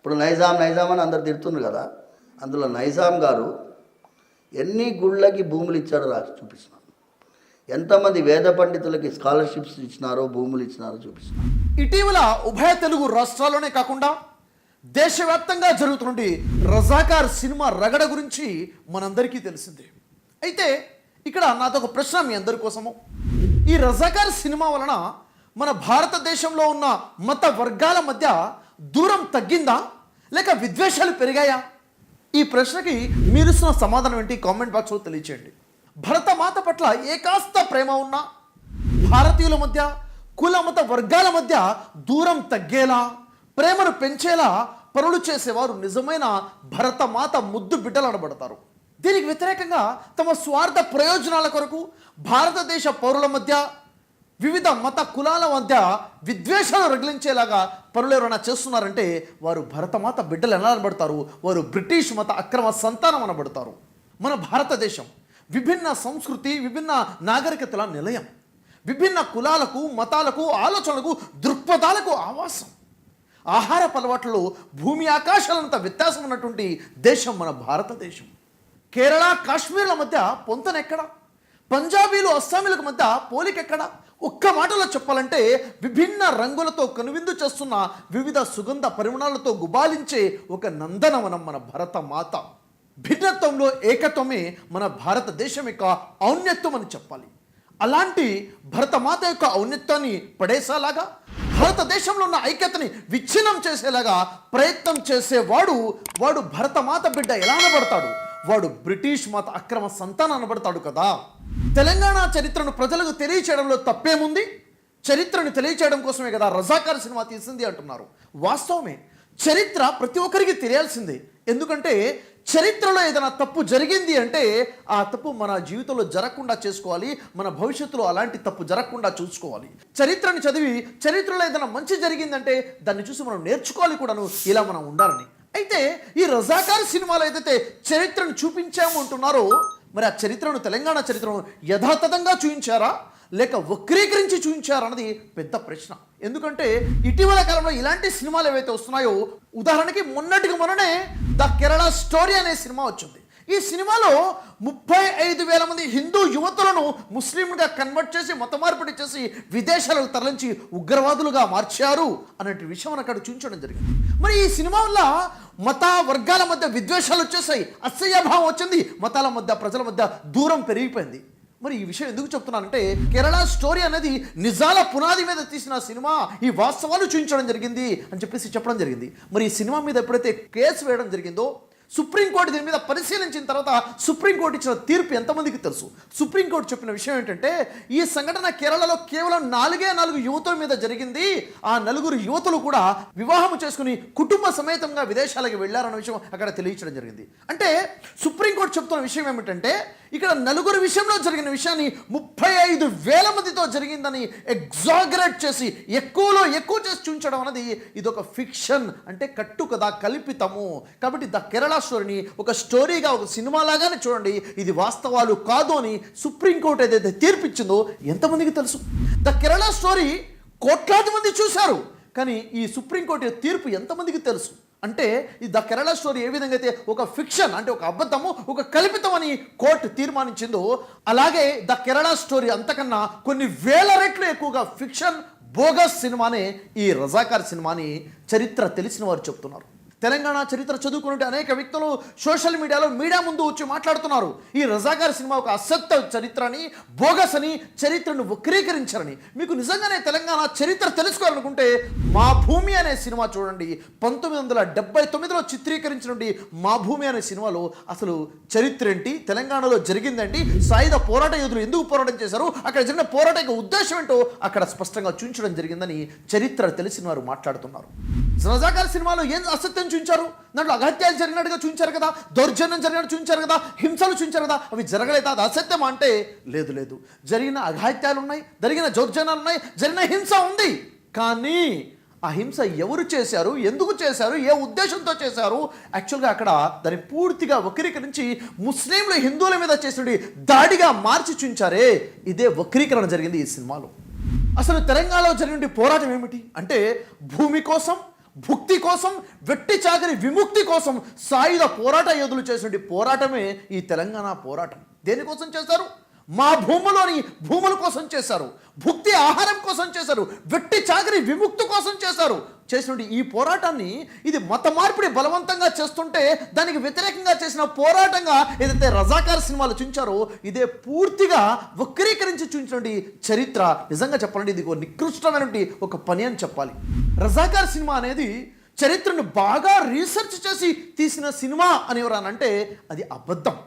ఇప్పుడు నైజాం నైజాం అని అందరు తిడుతున్నారు కదా, అందులో నైజాం గారు ఎన్ని గుళ్ళకి భూములు ఇచ్చాడో రాసి చూపిస్తున్నాను. ఎంతమంది వేద పండితులకి స్కాలర్షిప్స్ ఇచ్చినారో భూములు ఇచ్చినారో చూపిస్తున్నాను. ఇటీవల ఉభయ తెలుగు రాష్ట్రాల్లోనే కాకుండా దేశవ్యాప్తంగా జరుగుతున్న రజాకార్ సినిమా రగడ గురించి మనందరికీ తెలిసిందే. అయితే ఇక్కడ నాదొక ప్రశ్న మీ అందరి కోసము. ఈ రజాకార్ సినిమా వలన మన భారతదేశంలో ఉన్న మత వర్గాల మధ్య దూరం తగ్గిందా లేక విద్వేషాలు పెరిగాయా? ఈ ప్రశ్నకి మీరుస్తున్న సమాధానం ఏంటి కామెంట్ బాక్స్లో తెలియచేయండి. భరతమాత పట్ల ఏకాస్త ప్రేమ ఉన్న భారతీయుల మధ్య కుల మత వర్గాల మధ్య దూరం తగ్గేలా ప్రేమను పెంచేలా పనులు చేసేవారు నిజమైన భరతమాత ముద్దు బిడ్డలు అనబడతారు. దీనికి వ్యతిరేకంగా తమ స్వార్థ ప్రయోజనాల కొరకు భారతదేశ పౌరుల మధ్య వివిధ మత కులాల మధ్య విద్వేషాలు రగిలించేలాగా పనులు ఎవరైనా చేస్తున్నారంటే వారు భరతమాత బిడ్డలు ఎలా అనబడతారు? వారు బ్రిటిష్ మత అక్రమ సంతానం అనబడతారు. మన భారతదేశం విభిన్న సంస్కృతి విభిన్న నాగరికతల నిలయం, విభిన్న కులాలకు మతాలకు ఆలోచనలకు దృక్పథాలకు ఆవాసం. ఆహార అలవాట్లలో భూమి ఆకాశాలంత వ్యత్యాసం ఉన్నటువంటి దేశం మన భారతదేశం. కేరళ కాశ్మీర్ల మధ్య పొంతనెక్కడ? పంజాబీలు అస్సామీలకు మధ్య పోలికెక్కడ? ఒక్క మాటలో చెప్పాలంటే విభిన్న రంగులతో కనువిందు చేస్తున్న వివిధ సుగంధ పరిమాణాలతో గుబాలించే ఒక నందనవనం మన భరతమాత. భిన్నత్వంలో ఏకత్వమే మన భారతదేశం యొక్క ఔన్నత్యం అని చెప్పాలి. అలాంటి భరతమాత యొక్క ఔన్నత్యాన్ని పడేసేలాగా భారతదేశంలో ఉన్న ఐక్యతని విచ్ఛిన్నం చేసేలాగా ప్రయత్నం చేసేవాడు వాడు భరతమాత బిడ్డ ఎలా అనబడతాడు? వాడు బ్రిటిష్ మత అక్రమ సంతానం అనబడతాడు కదా. తెలంగాణ చరిత్రను ప్రజలకు తెలియచేయడంలో తప్పేముంది? చరిత్రను తెలియచేయడం కోసమే కదా రజాకార్ సినిమా తీసింది అంటున్నారు. వాస్తవమే, చరిత్ర ప్రతి ఒక్కరికి తెలియాల్సిందే. ఎందుకంటే చరిత్రలో ఏదైనా తప్పు జరిగింది అంటే ఆ తప్పు మన జీవితంలో జరగకుండా చేసుకోవాలి, మన భవిష్యత్తులో అలాంటి తప్పు జరగకుండా చూసుకోవాలి. చరిత్రను చదివి చరిత్రలో ఏదైనా మంచి జరిగిందంటే దాన్ని చూసి మనం నేర్చుకోవాలి కూడాను, ఇలా మనం ఉండాలని. అయితే ఈ రజాకార్ సినిమాలో ఏదైతే చరిత్రను చూపించాము అంటున్నారో మరి ఆ చరిత్రను తెలంగాణ చరిత్రను యథాతథంగా చూపించారా లేక వక్రీకరించి చూపించారన్నది పెద్ద ప్రశ్న. ఎందుకంటే ఇటీవల కాలంలో ఇలాంటి సినిమాలు ఏవైతే వస్తున్నాయో, ఉదాహరణకి మొన్నటికి మొన్ననే ద కేరళ స్టోరీ అనే సినిమా వచ్చింది. ఈ సినిమాలో 35,000 మంది హిందూ యువతులను ముస్లింగా కన్వర్ట్ చేసి మత మార్పిడి చేసి విదేశాలకు తరలించి ఉగ్రవాదులుగా మార్చారు అనే విషయం అక్కడ చూపించడం జరిగింది. మరి ఈ సినిమా వల్ల మత వర్గాల మధ్య విద్వేషాలు వచ్చేసాయి, అసహ్యభావం వచ్చింది, మతాల మధ్య ప్రజల మధ్య దూరం పెరిగిపోయింది. మరి ఈ విషయం ఎందుకు చెప్తున్నానంటే కేరళ స్టోరీ అనేది నిజాల పునాది మీద తీసిన సినిమా, ఈ వాస్తవాలు చూపించడం జరిగింది అని చెప్పడం జరిగింది. మరి ఈ సినిమా మీద ఎప్పుడైతే కేసు వేయడం జరిగిందో సుప్రీంకోర్టు దీని మీద పరిశీలించిన తర్వాత సుప్రీంకోర్టు ఇచ్చిన తీర్పు ఎంతమందికి తెలుసు? సుప్రీంకోర్టు చెప్పిన విషయం ఏంటంటే ఈ సంఘటన కేరళలో కేవలం 4 యువతుల మీద జరిగింది. ఆ 4 యువతులు కూడా వివాహం చేసుకుని కుటుంబ సమేతంగా విదేశాలకు వెళ్ళారన్న విషయం అక్కడ తెలియచడం జరిగింది. అంటే సుప్రీంకోర్టు చెప్తున్న విషయం ఏమిటంటే ఇక్కడ 4 విషయంలో జరిగిన విషయాన్ని 35,000 మందితో జరిగిందని ఎగ్జాగరేట్ చేసి ఎక్కువలో ఎక్కువ చేసి చూపించడం అనేది ఇదొక ఫిక్షన్, అంటే కట్టు కదా, కల్పితము. కాబట్టి ద కేరళ స్టోరీని ఒక స్టోరీగా ఒక సినిమా లాగానే చూడండి, ఇది వాస్తవాలు కాదు అని సుప్రీంకోర్టు ఏదైతే తీర్పిచ్చిందో ఎంతమందికి తెలుసు? ద కేరళ స్టోరీ కోట్లాది మంది చూశారు, కానీ ఈ సుప్రీంకోర్టు తీర్పు ఎంతమందికి తెలుసు? అంటే ఈ ద కేరళ స్టోరీ ఏ విధంగా అయితే ఒక ఫిక్షన్, అంటే ఒక అబద్ధము, ఒక కల్పితం అని కోర్టు తీర్మానించిందో, అలాగే ద కేరళ స్టోరీ అంతకన్నా కొన్ని వేల రెట్లు ఎక్కువగా ఫిక్షన్, బోగస్ సినిమానే ఈ రజాకార్ సినిమాని చరిత్ర తెలిసిన వారు చెప్తున్నారు. తెలంగాణ చరిత్ర చదువుకునే అనేక వ్యక్తులు సోషల్ మీడియా ముందు వచ్చి మాట్లాడుతున్నారు ఈ రజాకార్ సినిమా ఒక అసత్య చరిత్రని, బోగస్ అని, చరిత్రను వక్రీకరించారని. మీకు నిజంగానే తెలంగాణ చరిత్ర తెలుసుకోవాలనుకుంటే మా భూమి అనే సినిమా చూడండి. 1979లో చిత్రీకరించినటువంటి మా భూమి అనే సినిమాలో అసలు చరిత్ర ఏంటి, తెలంగాణలో జరిగిందేంటి, సాయుధ పోరాట యోధులు ఎందుకు పోరాటం చేశారు, అక్కడ జరిగిన పోరాట యొక్క ఉద్దేశం ఏంటో అక్కడ స్పష్టంగా చూపించడం జరిగిందని చరిత్ర తెలిసిన వారు మాట్లాడుతున్నారు. రజాకార్ సినిమాలో ఏం అసత్యం చూపించారు? దాంట్లో అఘాత్యాలు జరిగినట్టుగా చూపించారు కదా, దౌర్జన్యం జరిగినట్టు చూపించారు కదా, హింసలు చూపించారు కదా, అవి జరగలేదా? అది అసత్యం అంటే లేదు, జరిగిన అఘాత్యాలు ఉన్నాయి, జరిగిన దౌర్జన్యాలు ఉన్నాయి, జరిగిన హింస ఉంది. కానీ ఆ హింస ఎవరు చేశారు, ఎందుకు చేశారు, ఏ ఉద్దేశంతో చేశారు, యాక్చువల్గా అక్కడ దాన్ని పూర్తిగా వక్రీకరించి ముస్లింలు హిందువుల మీద చేసిన దాడిగా మార్చి చూపించారే, ఇదే వక్రీకరణ జరిగింది ఈ సినిమాలో. అసలు తెలంగాణలో జరిగిన పోరాటం ఏమిటి అంటే భూమి కోసం, భుక్తి కోసం, వెట్టి చాకరి విముక్తి కోసం సాయుధ పోరాట యోధులు చేసినటువంటి పోరాటమే ఈ తెలంగాణ పోరాటం. దేనికోసం చేశారు? మా భూముల కోసం చేశారు, భుక్తి ఆహారం కోసం చేశారు, వెట్టి చాకరి విముక్తి కోసం చేసినటువంటి ఈ పోరాటాన్ని ఇది మత మార్పిడి బలవంతంగా చేస్తుంటే దానికి వ్యతిరేకంగా చేసిన పోరాటంగా ఏదైతే రజాకార్ సినిమాలు చూపించారో ఇదే పూర్తిగా వక్రీకరించి చూపించినటువంటి చరిత్ర. నిజంగా చెప్పాలంటే ఇది ఒక నికృష్టమైనటువంటి ఒక పని అని చెప్పాలి. రజాకార్ సినిమా అనేది చరిత్రను బాగా రీసెర్చ్ చేసి తీసిన సినిమా అని ఎవరనంటే అది అబద్ధం.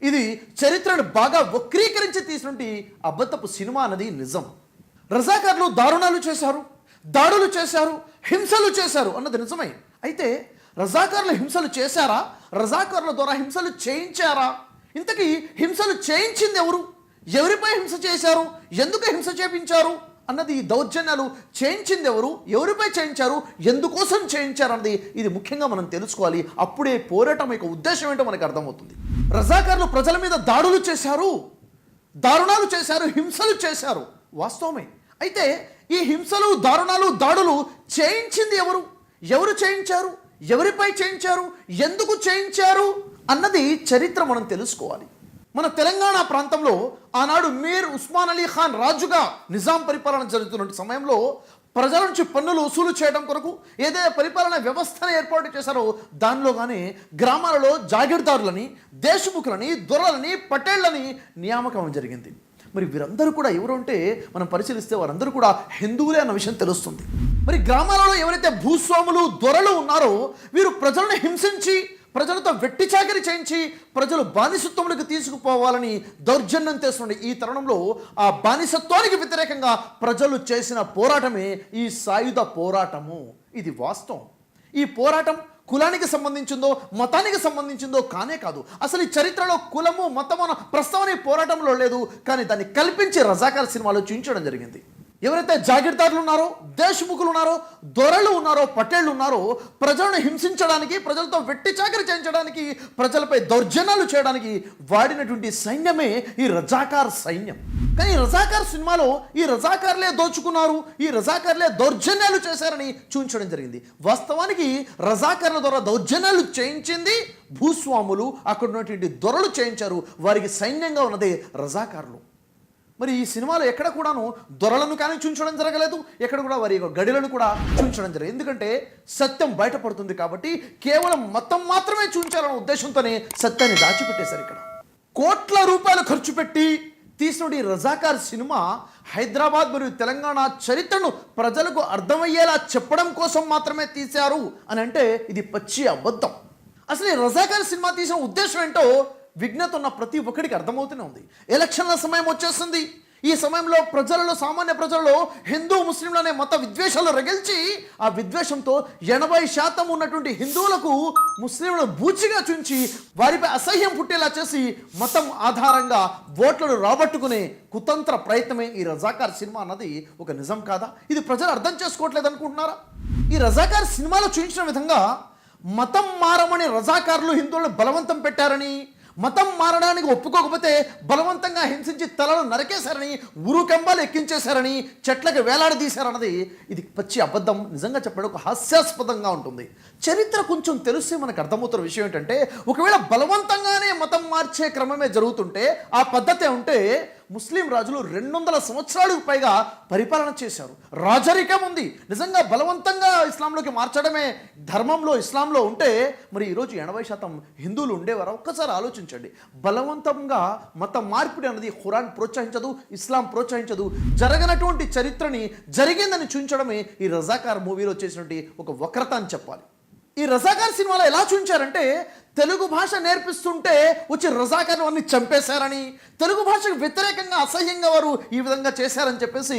ఇది చరిత్రను బాగా వక్రీకరించి తీసినటువంటి అబద్ధపు సినిమా అన్నది నిజం. రజాకార్లు దారుణాలు చేశారు, దాడులు చేశారు, హింసలు చేశారు అన్నది నిజమే. అయితే రజాకార్లు హింసలు చేశారా? రజాకార్ల ద్వారా హింసలు చేయించారా? ఇంతకీ హింసలు చేయించింది ఎవరు? ఎవరిపై హింస చేశారు? ఎందుకు హింస చేయించారు అన్నది, దౌర్జన్యాలు చేయించింది ఎవరు, ఎవరిపై చేయించారు, ఎందుకోసం చేయించారు అన్నది ఇది ముఖ్యంగా మనం తెలుసుకోవాలి. అప్పుడే పోరాటం యొక్క ఉద్దేశం ఏంటో మనకు అర్థమవుతుంది. రజాకార్లు ప్రజల మీద దాడులు చేశారు, దారుణాలు చేశారు, హింసలు చేశారు, వాస్తవమే. అయితే ఈ హింసలు, దారుణాలు, దాడులు చేయించింది ఎవరు, ఎవరు చేయించారు, ఎవరిపై చేయించారు, ఎందుకు చేయించారు అన్నది చరిత్ర మనం తెలుసుకోవాలి. మన తెలంగాణ ప్రాంతంలో ఆనాడు మీర్ ఉస్మాన్ అలీ ఖాన్ రాజుగా నిజాం పరిపాలన జరుగుతున్న సమయంలో ప్రజల నుంచి పన్నులు వసూలు చేయడం కొరకు ఏదైతే పరిపాలన వ్యవస్థను ఏర్పాటు చేశారో దానిలోగానే గ్రామాలలో జాగీర్దారులని, దేశముఖులని, దొరలని, పటేళ్లని నియామకం జరిగింది. మరి వీరందరూ కూడా ఎవరు అంటే మనం పరిశీలిస్తే వారందరూ కూడా హిందువులే అన్న విషయం తెలుస్తుంది. మరి గ్రామాలలో ఎవరైతే భూస్వాములు, దొరలు ఉన్నారో వీరు ప్రజలను హింసించి, ప్రజలతో వెట్టి చాకరీ చేయించి ప్రజలు బానిసత్వంలోకి తీసుకుపోవాలని దౌర్జన్యం చేస్తున్న ఈ తరుణంలో ఆ బానిసత్వానికి వ్యతిరేకంగా ప్రజలు చేసిన పోరాటమే ఈ సాయుధ పోరాటము. ఇది వాస్తవం. ఈ పోరాటం కులానికి సంబంధించిందో, మతానికి సంబంధించిందో కానే కాదు. అసలు ఈ చరిత్రలో కులము, మతము అన్న ప్రస్తావన ఈ పోరాటంలో లేదు. కానీ దాన్ని కల్పించి రజాకార్ సినిమాలో చూపించడం జరిగింది. ఎవరైతే జాగీర్దారులు ఉన్నారో, దేశముఖులు ఉన్నారో, దొరలు ఉన్నారో, పటేళ్లు ఉన్నారో ప్రజలను హింసించడానికి, ప్రజలతో వెట్టి చాకరీ చేయించడానికి, ప్రజలపై దౌర్జన్యాలు చేయడానికి వాడినటువంటి సైన్యమే ఈ రజాకార్ సైన్యం. కానీ ఈ రజాకార్ సినిమాలో ఈ రజాకార్లే దోచుకున్నారు, ఈ రజాకార్లే దౌర్జన్యాలు చేశారని చూపించడం జరిగింది. వాస్తవానికి రజాకార్ల ద్వారా దౌర్జన్యాలు చేయించింది భూస్వాములు, అక్కడ ఉన్నటువంటి దొరలు చేయించారు. వారికి సైన్యంగా ఉన్నదే రజాకార్లు. మరి ఈ సినిమాలో ఎక్కడ కూడాను దొరలను కానీ చూపించడం జరగలేదు, ఎక్కడ కూడా వారి యొక్క గడిలను కూడా చూపించడం జరగలేదు. ఎందుకంటే సత్యం బయటపడుతుంది కాబట్టి కేవలం మతం మాత్రమే చూపించాలన్న ఉద్దేశంతోనే సత్యాన్ని దాచిపెట్టేశారు. ఇక్కడ కోట్ల రూపాయలు ఖర్చు పెట్టి తీసిన ఈ రజాకార్ సినిమా హైదరాబాద్ మరియు తెలంగాణ చరిత్రను ప్రజలకు అర్థమయ్యేలా చెప్పడం కోసం మాత్రమే తీశారు అని అంటే ఇది పచ్చి అబద్ధం. అసలు ఈ రజాకార్ సినిమా తీసిన ఉద్దేశం ఏంటో విజ్ఞత ఉన్న ప్రతి ఒక్కడికి అర్థమవుతూనే ఉంది. ఎలక్షన్ల సమయం వచ్చేస్తుంది. ఈ సమయంలో ప్రజలలో, సామాన్య ప్రజలలో హిందూ ముస్లింలనే మత విద్వేషాలు రగిల్చి ఆ విద్వేషంతో 80% ఉన్నటువంటి హిందువులకు ముస్లింలను బూచిగా చూంచి వారిపై అసహ్యం పుట్టేలా చేసి మతం ఆధారంగా ఓట్లను రాబట్టుకునే కుతంత్ర ప్రయత్నమే ఈ రజాకార్ సినిమా అన్నది ఒక నిజం కాదా? ఇది ప్రజలు అర్థం చేసుకోవట్లేదు అనుకుంటున్నారా? ఈ రజాకార్ సినిమాలో చూపించిన విధంగా మతం మారమని రజాకారులు హిందువులను బలవంతం పెట్టారని, మతం మారడానికి ఒప్పుకోకపోతే బలవంతంగా హింసించి తలలు నరికేశారని, ఉరుకంబాలు ఎక్కించేశారని, చెట్లకు వేలాడదీశారన్నది ఇది పచ్చి అబద్ధం. నిజంగా చెప్పడం ఒక హాస్యాస్పదంగా ఉంటుంది. చరిత్ర కొంచెం తెలిస్తే మనకు అర్థమవుతున్న విషయం ఏంటంటే ఒకవేళ బలవంతంగానే మతం మార్చే క్రమమే జరుగుతుంటే, ఆ పద్ధతే ఉంటే ముస్లిం రాజులు 200 సంవత్సరాలకు పైగా పరిపాలన చేశారు. రాజరికం ఉంది. నిజంగా బలవంతంగా ఇస్లాంలోకి మార్చడమే ధర్మంలో, ఇస్లాంలో ఉంటే మరి ఈరోజు 80% హిందువులు ఉండేవారు. ఒక్కసారి ఆలోచించండి. బలవంతంగా మత మార్పిడి అనేది ఖురాన్ ప్రోత్సహించదు, ఇస్లాం ప్రోత్సహించదు. జరగనటువంటి చరిత్రని జరిగిందని చూపించడమే ఈ రజాకార్ మూవీలో చేసినటువంటి ఒక వక్రత అని చెప్పాలి. ఈ రజాకార్ సినిమాలో ఎలా చూపించారంటే తెలుగు భాష నేర్పిస్తుంటే వచ్చి రజాకార్లు అన్ని చంపేశారని, తెలుగు భాషకు వ్యతిరేకంగా అసహ్యంగా వారు ఈ విధంగా చేశారని చెప్పేసి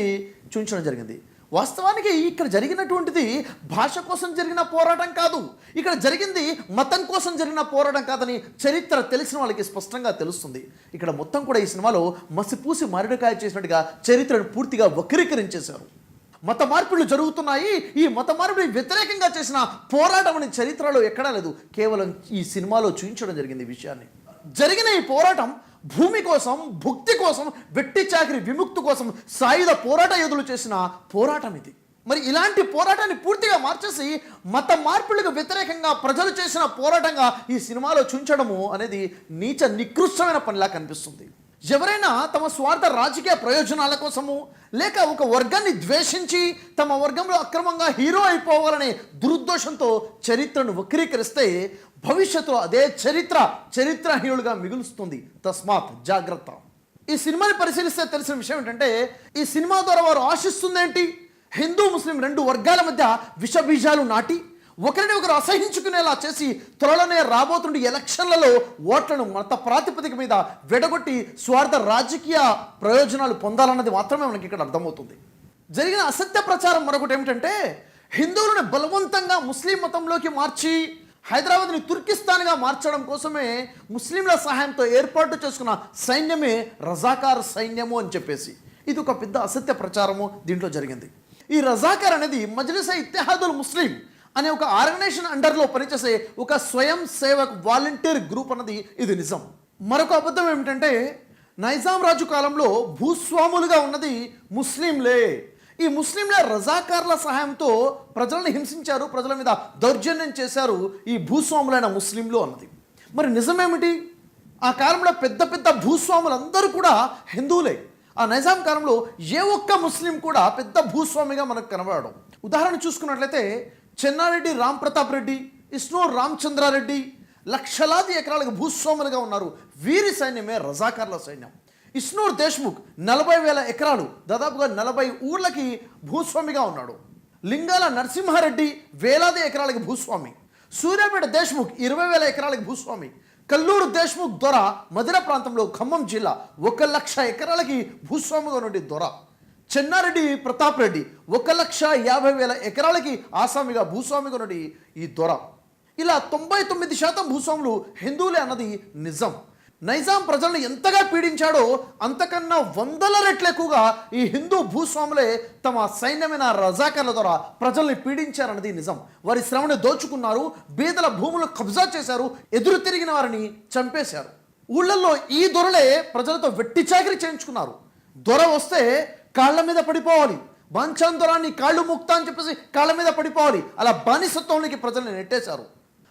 చూపించడం జరిగింది. వాస్తవానికి ఇక్కడ జరిగినటువంటిది భాష కోసం జరిగిన పోరాటం కాదు, ఇక్కడ జరిగింది మతం కోసం జరిగిన పోరాటం కాదని చరిత్ర తెలిసిన వాళ్ళకి స్పష్టంగా తెలుస్తుంది. ఇక్కడ మొత్తం కూడా ఈ సినిమాలో మసిపూసి మారేడుకాయ చేసినట్టుగా చరిత్రను పూర్తిగా వక్రీకరించేశారు. మత మార్పులు జరుగుతున్నాయి, ఈ మత మార్పులు వ్యతిరేకంగా చేసిన పోరాటం అనే చరిత్రలో ఎక్కడా లేదు. కేవలం ఈ సినిమాలో చూపించడం జరిగింది ఈ విషయాన్ని. జరిగిన ఈ పోరాటం భూమి కోసం, భుక్తి కోసం, వెట్టి చాకరీ విముక్తి కోసం సాయుధ పోరాట యోధులు చేసిన పోరాటం ఇది. మరి ఇలాంటి పోరాటాన్ని పూర్తిగా మార్చేసి మత మార్పులకు వ్యతిరేకంగా ప్రజలు చేసిన పోరాటంగా ఈ సినిమాలో చూంచడము అనేది నీచ నికృష్టమైన పనిలా కనిపిస్తుంది. ఎవరైనా తమ స్వార్థ రాజకీయ ప్రయోజనాల కోసము లేక ఒక వర్గాన్ని ద్వేషించి తమ వర్గంలో అక్రమంగా హీరో అయిపోవాలనే దురుద్దేశంతో చరిత్రను వక్రీకరిస్తే భవిష్యత్తులో అదే చరిత్రహీనులుగా మిగులుస్తుంది. తస్మాత్ జాగ్రత్త. ఈ సినిమాని పరిశీలిస్తే తెలిసిన విషయం ఏంటంటే, ఈ సినిమా ద్వారా వారు ఆశిస్తుంది ఏంటి? హిందూ ముస్లిం రెండు వర్గాల మధ్య విషబీజాలు నాటి ఒకరిని ఒకరు అసహించుకునేలా చేసి త్వరలోనే రాబోతుండే ఎలక్షన్లలో ఓట్లను మత ప్రాతిపదిక మీద వెడగొట్టి స్వార్థ రాజకీయ ప్రయోజనాలు పొందాలన్నది మాత్రమే మనకి ఇక్కడ అర్థమవుతుంది. జరిగిన అసత్య ప్రచారం మరొకటి ఏమిటంటే, హిందువులను బలవంతంగా ముస్లిం మతంలోకి మార్చి హైదరాబాద్ని తుర్కిస్తాన్గా మార్చడం కోసమే ముస్లింల సహాయంతో ఏర్పాటు చేసుకున్న సైన్యమే రజాకార్ సైన్యము అని చెప్పేసి ఇది ఒక పెద్ద అసత్య ప్రచారము దీంట్లో జరిగింది. ఈ రజాకార్ అనేది మజ్లిస్ ఇత్తెహాదుల్ ముస్లిం అనే ఒక ఆర్గనైజేషన్ అండర్లో పనిచేసే ఒక స్వయం సేవక్ వాలంటీర్ గ్రూప్ అన్నది ఇది నిజం. మరొక అబద్ధం ఏమిటంటే, నైజాం రాజు కాలంలో భూస్వాములుగా ఉన్నది ముస్లింలే. ఈ ముస్లింల రజాకార్ల సహాయంతో ప్రజలను హింసించారు, ప్రజల మీద దౌర్జన్యం చేశారు ఈ భూస్వాములైన ముస్లింలు అన్నది. మరి నిజమేమిటి? ఆ కాలంలో పెద్ద పెద్ద భూస్వాములందరూ కూడా హిందువులే. ఆ నైజాం కాలంలో ఏ ఒక్క ముస్లిం కూడా పెద్ద భూస్వామిగా మనకు కనబడడం. ఉదాహరణ చూసుకున్నట్లయితే చెన్నారెడ్డి రామ్ ప్రతాప్ రెడ్డి, ఇస్నూర్ రామచంద్రారెడ్డి లక్షలాది ఎకరాలకు భూస్వాములుగా ఉన్నారు. వీరి సైన్యమే రజాకార్ల సైన్యం. ఇస్నూర్ దేశ్ముఖ్ 40,000 ఎకరాలు, దాదాపుగా 40 ఊర్లకి భూస్వామిగా ఉన్నాడు. లింగాల నరసింహారెడ్డి వేలాది ఎకరాలకి భూస్వామి. సూర్యాపేట దేశ్ముఖ్ 20,000 ఎకరాలకి భూస్వామి. కల్లూరు దేశ్ముఖ్ దొర మధుర ప్రాంతంలో ఖమ్మం జిల్లా 1,00,000 ఎకరాలకి భూస్వామిగా నుండి దొర. చెన్నారెడ్డి ప్రతాప్ రెడ్డి 1,50,000 ఎకరాలకి ఆసామిగా భూస్వామిగా నుండి ఈ దొర. ఇలా 99% భూస్వాములు హిందువులే అన్నది నిజం. నైజాం ప్రజలను ఎంతగా పీడించాడో అంతకన్నా 100 రెట్లు ఎక్కువగా ఈ హిందూ భూస్వాములే తమ సైన్యమైన రజాకర్ల ద్వారా ప్రజల్ని పీడించారన్నది నిజం. వారి శ్రమను దోచుకున్నారు, బీదల భూములు కబ్జా చేశారు, ఎదురు తిరిగిన వారిని చంపేశారు. ఊళ్ళల్లో ఈ దొరలే ప్రజలతో వెట్టి చాకిరి చేయించుకున్నారు. దొర వస్తే కాళ్ళ మీద పడిపోవాలి, బాంఛాన్ దొరాన్ని కాళ్ళు ముక్తా అని చెప్పేసి కాళ్ళ మీద పడిపోవాలి. అలా బానిసత్వంలోకి ప్రజల్ని నెట్టేశారు.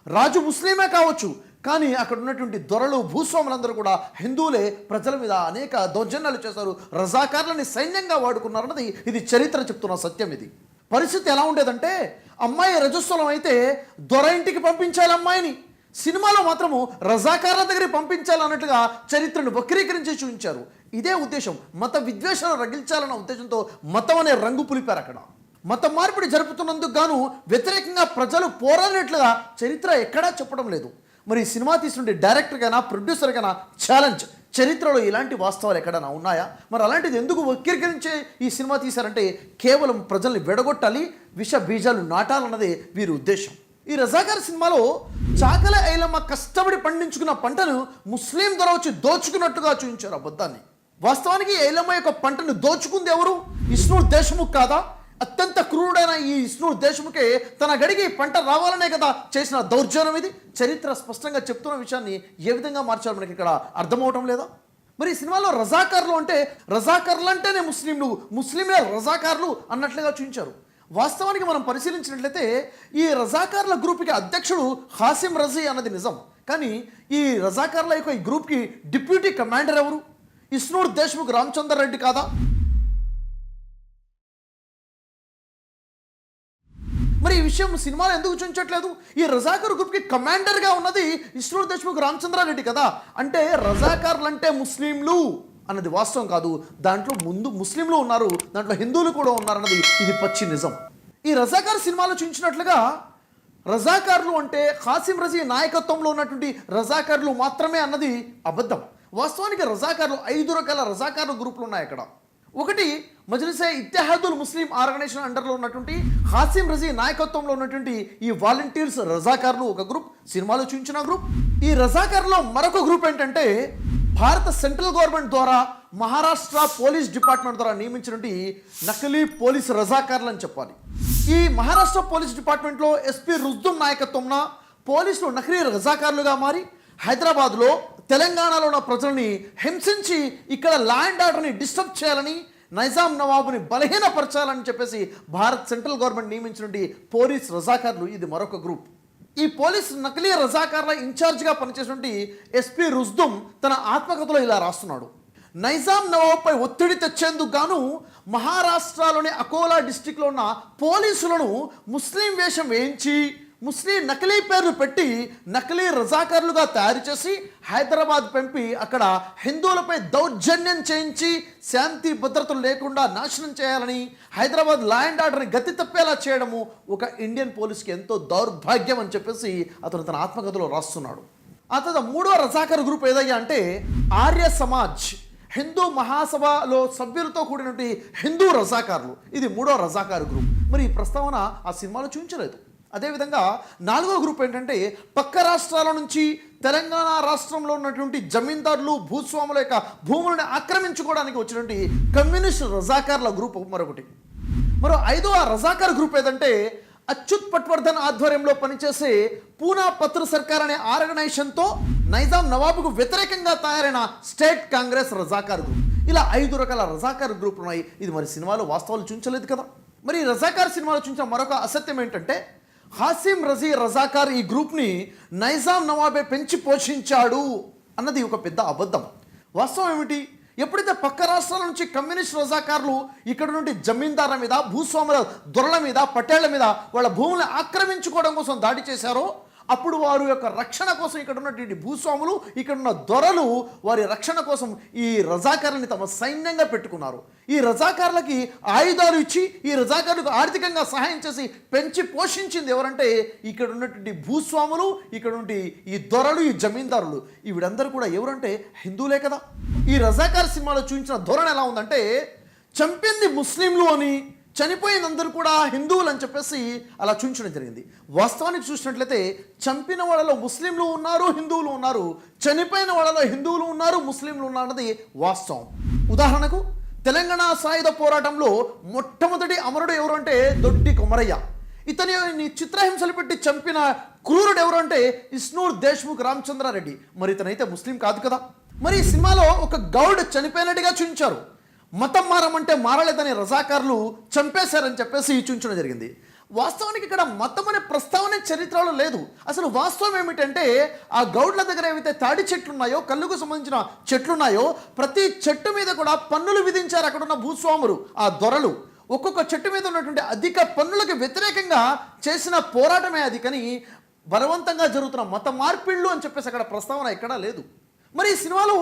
రాజు ముస్లిమే కావచ్చు, కానీ అక్కడ ఉన్నటువంటి దొరలు భూస్వాములందరూ కూడా హిందువులే. ప్రజల మీద అనేక దౌర్జన్యాలు చేశారు, రజాకార్లని సైన్యంగా వాడుకున్నారన్నది ఇది చరిత్ర చెప్తున్న సత్యం. ఇది పరిస్థితి ఎలా ఉండేదంటే, అమ్మాయి రజస్వలం అయితే దొర ఇంటికి పంపించాలి అమ్మాయిని, సినిమాలో మాత్రము రజాకార్ల దగ్గరికి పంపించాలన్నట్లుగా చరిత్రను వక్రీకరించి చూపించారు. ఇదే ఉద్దేశం, మత విద్వేషాలు రగిల్చాలన్న ఉద్దేశంతో మతం అనే రంగు పులిపారు. అక్కడ మత మార్పిడి జరుపుతున్నందుకు గాను వ్యతిరేకంగా ప్రజలు పోరాడినట్లుగా చరిత్ర ఎక్కడా చెప్పడం లేదు. మరి సినిమా తీసుకుంటే డైరెక్టర్కైనా ప్రొడ్యూసర్కైనా ఛాలెంజ్, చరిత్రలో ఇలాంటి వాస్తవాలు ఎక్కడైనా ఉన్నాయా? మరి అలాంటిది ఎందుకు వక్రీకరించే ఈ సినిమా తీశారంటే కేవలం ప్రజల్ని వెడగొట్టాలి, విష బీజాలు నాటాలన్నదే వీరి ఉద్దేశం. ఈ రజాకార్ సినిమాలో చాకల ఐలమ్మ కష్టపడి పండించుకున్న పంటను ముస్లిం దొర వచ్చి దోచుకున్నట్టుగా చూపించారు అబద్ధాన్ని. వాస్తవానికి ఐలమ్మ యొక్క పంటను దోచుకుంది ఎవరు? ఇస్నూర్ దేశ్ముఖ్ కాదా? అత్యంత క్రూరుడైన ఈ ఇస్నూర్ దేశ్ముఖే తన గడికి పంట రావాలనే కదా చేసిన దౌర్జన్యం. ఇది చరిత్ర స్పష్టంగా చెప్తున్న విషయాన్ని ఏ విధంగా మార్చారు మనకి ఇక్కడ అర్థమవటం లేదా? మరి ఈ సినిమాలో రజాకార్లు అంటే రజాకార్లు అంటేనే ముస్లింలు, ముస్లింలే రజాకార్లు అన్నట్లుగా చూపించారు. వాస్తవానికి మనం పరిశీలించినట్లయితే ఈ రజాకార్ల గ్రూప్కి అధ్యక్షుడు హాసిం రజీ అన్నది నిజం. కానీ ఈ రజాకార్ల యొక్క ఈ గ్రూప్కి డిప్యూటీ కమాండర్ ఎవరు? ఇస్నూర్ దేశ్ముఖ్ రామచందర్ రెడ్డి కాదా? మరి ఈ విషయం సినిమాలో ఎందుకు చూపించట్లేదు? ఈ రజాకార్ గ్రూప్కి కమాండర్గా ఉన్నది ఇస్నూర్ దేశ్ముఖ్ రామచంద్రారెడ్డి కదా. అంటే రజాకార్లు అంటే ముస్లింలు అన్నది వాస్తవం కాదు. దాంట్లో ముందు ముస్లింలు ఉన్నారు, దాంట్లో హిందువులు కూడా ఉన్నారన్నది ఇది పచ్చి నిజం. ఈ రజాకార్ సినిమాలో చూపించినట్లుగా రజాకార్లు అంటే హాసిం రజీ నాయకత్వంలో ఉన్నటువంటి రజాకార్లు మాత్రమే అన్నది అబద్ధం. వాస్తవానికి రజాకార్లు 5 రకాల రజాకార్ల గ్రూపులు ఉన్నాయి అక్కడ. ఒకటి మజ్లిస్ ఇత్తెహాదుల్ ముస్లిం ఆర్గనైజేషన్ అండర్లో ఉన్నటువంటి హాసిం రజీ నాయకత్వంలో ఉన్నటువంటి ఈ వాలంటీర్స్ రజాకార్లు ఒక గ్రూప్, సినిమాలో చూపించిన గ్రూప్. ఈ రజాకార్లో మరొక గ్రూప్ ఏంటంటే భారత సెంట్రల్ గవర్నమెంట్ ద్వారా మహారాష్ట్ర పోలీస్ డిపార్ట్మెంట్ ద్వారా నియమించినటువంటి నకిలీ పోలీస్ రజాకార్లు అని చెప్పాలి. ఈ మహారాష్ట్ర పోలీస్ డిపార్ట్మెంట్లో ఎస్పీ రుజ్దుం నాయకత్వంలో పోలీసులు నకిలీ రజాకార్లుగా మారి హైదరాబాద్లో తెలంగాణలో ఉన్న ప్రజల్ని హింసించి ఇక్కడ లా అండ్ ఆర్డర్ని డిస్టర్బ్ చేయాలని, నైజాం నవాబుని బలహీనపరచాలని చెప్పేసి భారత్ సెంట్రల్ గవర్నమెంట్ నియమించినటువంటి పోలీస్ రజాకార్లు ఇది మరొక గ్రూప్. ఈ పోలీస్ నకిలీ రజాకార్ల ఇన్ఛార్జిగా పనిచేసినటువంటి ఎస్పీ రుజ్దుమ్ తన ఆత్మకథలో ఇలా రాస్తున్నాడు. నైజాం నవాబ్పై ఒత్తిడి తెచ్చేందుకు గాను మహారాష్ట్రలోని అకోలా డిస్టిక్లో ఉన్న పోలీసులను ముస్లిం వేషం వేయించి ముస్లిం నకిలీ పేర్లు పెట్టి నకిలీ రజాకార్లుగా తయారు చేసి హైదరాబాద్ పంపి అక్కడ హిందువులపై దౌర్జన్యం చేయించి శాంతి భద్రతలు లేకుండా నాశనం చేయాలని హైదరాబాద్ లా అండ్ ఆర్డర్ని గతి తప్పేలా చేయడము ఒక ఇండియన్ పోలీస్కి ఎంతో దౌర్భాగ్యం అని చెప్పేసి అతను తన ఆత్మకథలో రాస్తున్నాడు. ఆ తర్వాత మూడో రజాకార్ గ్రూప్ ఏదయ్యా అంటే ఆర్య సమాజ్, హిందూ మహాసభలో సభ్యులతో కూడినటువంటి హిందూ రజాకార్లు, ఇది మూడో రజాకార్ గ్రూప్. మరి ఈ ప్రస్తావన ఆ సినిమాలో చూపించలేదు. అదేవిధంగా నాలుగో గ్రూప్ ఏంటంటే పక్క రాష్ట్రాల నుంచి తెలంగాణ రాష్ట్రంలో ఉన్నటువంటి జమీందారులు భూస్వాముల యొక్క భూములను ఆక్రమించుకోవడానికి వచ్చినటువంటి కమ్యూనిస్ట్ రజాకార్ల గ్రూప్ మరొకటి. మరో ఐదవ రజాకార్ గ్రూప్ ఏదంటే అచ్యుత్ పట్వర్ధన్ ఆధ్వర్యంలో పనిచేసే పూనా పత్ర సర్కార్ అనే ఆర్గనైజేషన్తో నైజాం నవాబుకు వ్యతిరేకంగా తయారైన స్టేట్ కాంగ్రెస్ రజాకార్ గ్రూప్. ఇలా 5 రకాల రజాకార్ గ్రూపులు ఉన్నాయి. ఇది మరి సినిమాలో వాస్తవాలు చూపించలేదు కదా. మరి ఈ రజాకార్ సినిమాలో చూపించిన మరొక అసత్యం ఏంటంటే హాసిం రజీ రజాకార్ ఈ గ్రూప్ని నైజాం నవాబే పెంచి పోషించాడు అన్నది ఒక పెద్ద అబద్ధం. వాస్తవం ఏమిటి? ఎప్పుడైతే పక్క రాష్ట్రాల నుంచి కమ్యూనిస్ట్ రజాకార్లు ఇక్కడ నుండి జమీందారుల మీద భూస్వాముల దొరల మీద పటేళ్ల మీద వాళ్ళ భూములను ఆక్రమించుకోవడం కోసం దాడి చేశారో అప్పుడు వారి యొక్క రక్షణ కోసం ఇక్కడ ఉన్నటువంటి భూస్వాములు ఇక్కడ ఉన్న దొరలు వారి రక్షణ కోసం ఈ రజాకారులని తమ సైన్యంగా పెట్టుకున్నారు. ఈ రజాకారులకి ఆయుధాలు ఇచ్చి ఈ రజాకారులకు ఆర్థికంగా సహాయం చేసి పెంచి పోషించింది ఎవరంటే ఇక్కడ ఉన్నటువంటి భూస్వాములు, ఇక్కడ నుండి ఈ దొరలు, ఈ జమీందారులు. వీళ్ళందరూ కూడా ఎవరంటే హిందువులే కదా. ఈ రజాకార్ సినిమాలో చూపించిన ధోరణి ఎలా ఉందంటే చంపింది ముస్లింలు అని, చనిపోయినందరూ కూడా హిందువులు అని చెప్పేసి అలా చూపించడం జరిగింది. వాస్తవానికి చూసినట్లయితే చంపిన వాళ్ళలో ముస్లింలు ఉన్నారు, హిందువులు ఉన్నారు, చనిపోయిన వాళ్ళలో హిందువులు ఉన్నారు, ముస్లింలు ఉన్నారు అన్నది వాస్తవం. ఉదాహరణకు తెలంగాణ సాయుధ పోరాటంలో మొట్టమొదటి అమరుడు ఎవరు అంటే దొడ్డి కొమరయ్య. ఇతని చిత్రహింసలు పెట్టి చంపిన క్రూరుడు ఎవరు అంటే ఇస్నూర్ దేశ్ముఖ్ రామచంద్రారెడ్డి. మరి ఇతనైతే ముస్లిం కాదు కదా. మరి ఈ సినిమాలో ఒక గౌడ్ చనిపోయినట్టుగా చూపించారు. మతం మారమంటే మారలేదని రజాకార్లు చంపేశారని చెప్పేసి చూపించడం జరిగింది. వాస్తవానికి ఇక్కడ మతం అనే ప్రస్తావన చరిత్రలో లేదు. అసలు వాస్తవం ఏమిటంటే ఆ గౌడ్ల దగ్గర ఏవైతే తాడి చెట్లు ఉన్నాయో, కళ్ళుకు సంబంధించిన చెట్లు ఉన్నాయో ప్రతి చెట్టు మీద కూడా పన్నులు విధించారు అక్కడ ఉన్న భూస్వాములు, ఆ దొరలు. ఒక్కొక్క చెట్టు మీద ఉన్నటువంటి అధిక పన్నులకు వ్యతిరేకంగా చేసిన పోరాటమే అది. కానీ బలవంతంగా జరుగుతున్న మత మార్పిళ్ళు అని చెప్పేసి అక్కడ ప్రస్తావన ఎక్కడా లేదు. మరి ఈ సినిమాలో